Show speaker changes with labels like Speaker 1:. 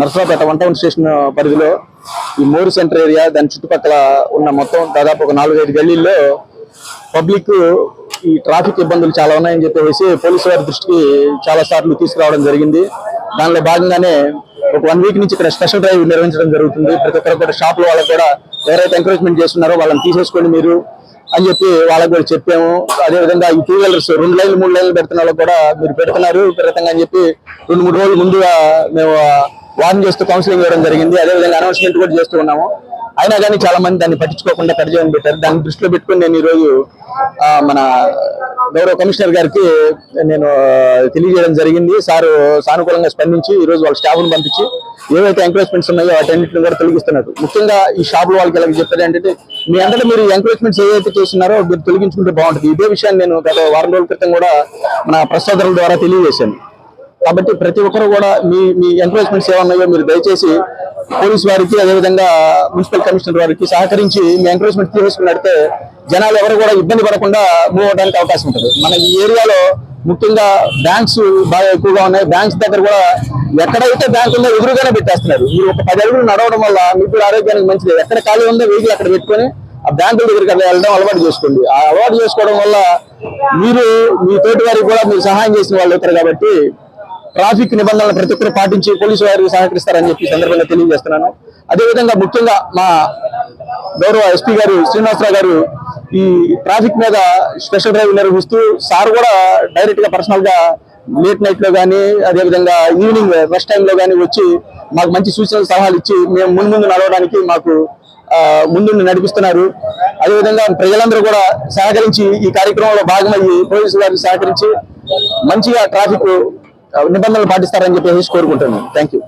Speaker 1: Narasaraopet 1 town station పరిధిలో ఈ మోరు centre area దాని చుట్టుపక్కల ఉన్న మొత్తం దాదాపు ఒక 4-5 గల్లీల్లో పబ్లిక్ ఈ ట్రాఫిక్ ఇబ్బందులు చాలా ఉన్నాయని చెప్పేసి పోలీసు వారి దృష్టికి చాలా సార్లు తీసుకురావడం జరిగింది. దానిలో భాగంగానే ఒక 1 వీక్ నుంచి ఇక్కడ స్పెషల్ డ్రైవ్ నిర్వహించడం జరుగుతుంది. ప్రతి ఒక్కరు కూడా షాపుల వాళ్ళకు కూడా ఎవరైతే ఎంకరేజ్మెంట్ చేస్తున్నారో వాళ్ళని తీసేసుకోండి మీరు అని చెప్పి వాళ్ళకి కూడా చెప్పాము. అదేవిధంగా ఈ 2 వీలర్స్ 2 లైన్లు 3 లైన్లు పెడుతున్న వాళ్ళకి కూడా మీరు పెడుతున్నారు విపరీతంగా అని చెప్పి 2-3 రోజుల ముందుగా మేము వార్న్ చేస్తూ కౌన్సిలింగ్ ఇవ్వడం జరిగింది. అదేవిధంగా అనౌన్స్మెంట్ కూడా చేస్తూ ఉన్నాము. అయినా కానీ చాలా మంది దాన్ని పట్టించుకోకుండా కట్ పెట్టారు. దాన్ని దృష్టిలో పెట్టుకుని నేను ఈరోజు మన గౌరవ కమిషనర్ గారికి నేను తెలియజేయడం జరిగింది. సారు సానుకూలంగా స్పందించి ఈరోజు వాళ్ళ స్టాఫ్ను పంపించి ఏవైతే ఎంకరేజ్మెంట్స్ ఉన్నాయో వాటన్నింటిని కూడా తొలగిస్తున్నారు. ముఖ్యంగా ఈ షాపుల వాళ్ళకి ఎలా చెప్పారు అంటే మీ అందరూ మీరు ఎంకరేజ్మెంట్స్ ఏవైతే చేస్తున్నారో మీరు తొలగించుకుంటే బాగుంటుంది. ఇదే విషయాన్ని నేను గత వారం రోజుల క్రితం కూడా మన ప్రసాదరుల ద్వారా తెలియజేశాను. కాబట్టి ప్రతి ఒక్కరు కూడా మీ ఎంకరేజ్మెంట్స్ ఏమన్నాయో మీరు దయచేసి పోలీసు వారికి అదేవిధంగా మున్సిపల్ కమిషనర్ వారికి సహకరించి మీ ఎంకరేజ్మెంట్ తీసుకున్నట్టే జనాలు ఎవరు కూడా ఇబ్బంది పడకుండా మూవ్ అవడానికి అవకాశం ఉంటుంది. మన ఈ ఏరియాలో ముఖ్యంగా బ్యాంక్స్ బాగా ఎక్కువగా ఉన్నాయి. బ్యాంక్స్ దగ్గర కూడా ఎక్కడైతే బ్యాంక్ ఉందో ఎదురుగానే పెట్టేస్తున్నారు. మీరు ఒక 10 అడుగులు నడవడం వల్ల మీకు ఆరోగ్యానికి మంచిది. ఎక్కడ ఖాళీ ఉందో వెహికల్ అక్కడ పెట్టుకొని ఆ బ్యాంకుల దగ్గరికి వెళ్ళడం అలవాటు చేసుకోండి. ఆ అలవాటు చేసుకోవడం వల్ల మీరు మీ తోటి వారికి కూడా మీరు సహాయం చేసిన వాళ్ళు అవుతారు. కాబట్టి ట్రాఫిక్ నిబంధనలు ప్రతి ఒక్కరు పాటించి పోలీసు వారికి సహకరిస్తారని చెప్పి సందర్భంగా తెలియజేస్తున్నాను. అదేవిధంగా ముఖ్యంగా మా గౌరవ ఎస్పీ గారు శ్రీనివాసరావు గారు ఈ ట్రాఫిక్ మీద స్పెషల్ డ్రైవ్ నిర్వహిస్తూ సార్ కూడా డైరెక్ట్ గా పర్సనల్ గా లేట్ నైట్ లో కానీ అదేవిధంగా ఈవినింగ్ రష్ టైంలో కానీ వచ్చి మాకు మంచి సూచనలు సలహాలు ఇచ్చి మేము ముందు నడవడానికి మాకు ముందుండి నడిపిస్తున్నారు. అదేవిధంగా ప్రజలందరూ కూడా సహకరించి ఈ కార్యక్రమంలో భాగమయ్యి పోలీసు వారికి సహకరించి మంచిగా ట్రాఫిక్ నిబంధనలు పాటిస్తారని చెప్పేసి కోరుకుంటున్నాను. Thank you.